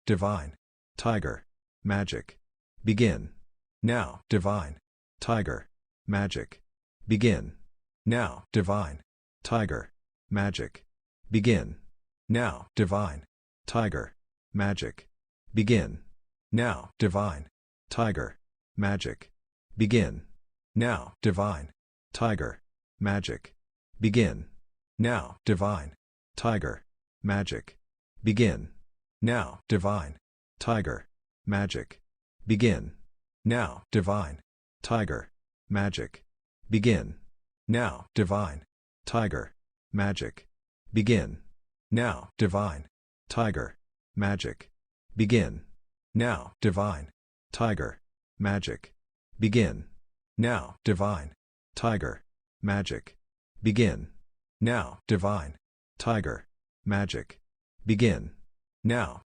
divine, tiger, magic, begin, now, divine, tiger, magic, begin, now, divine, tiger, magic, begin, now, divine, tiger, magic, begin, now, divine, tiger, magic, begin, now, divine, tiger, magic, begin, now, divine, tiger, magic, begin, now, divine, tiger, magic, begin, now, divine, tiger, magic, begin, now, divine, tiger, magic, begin, now, divine, tiger, magic, begin, now, divine, tiger, magic, begin, now, divine, tiger, magic, begin, now, divine, tiger, magic, begin, now,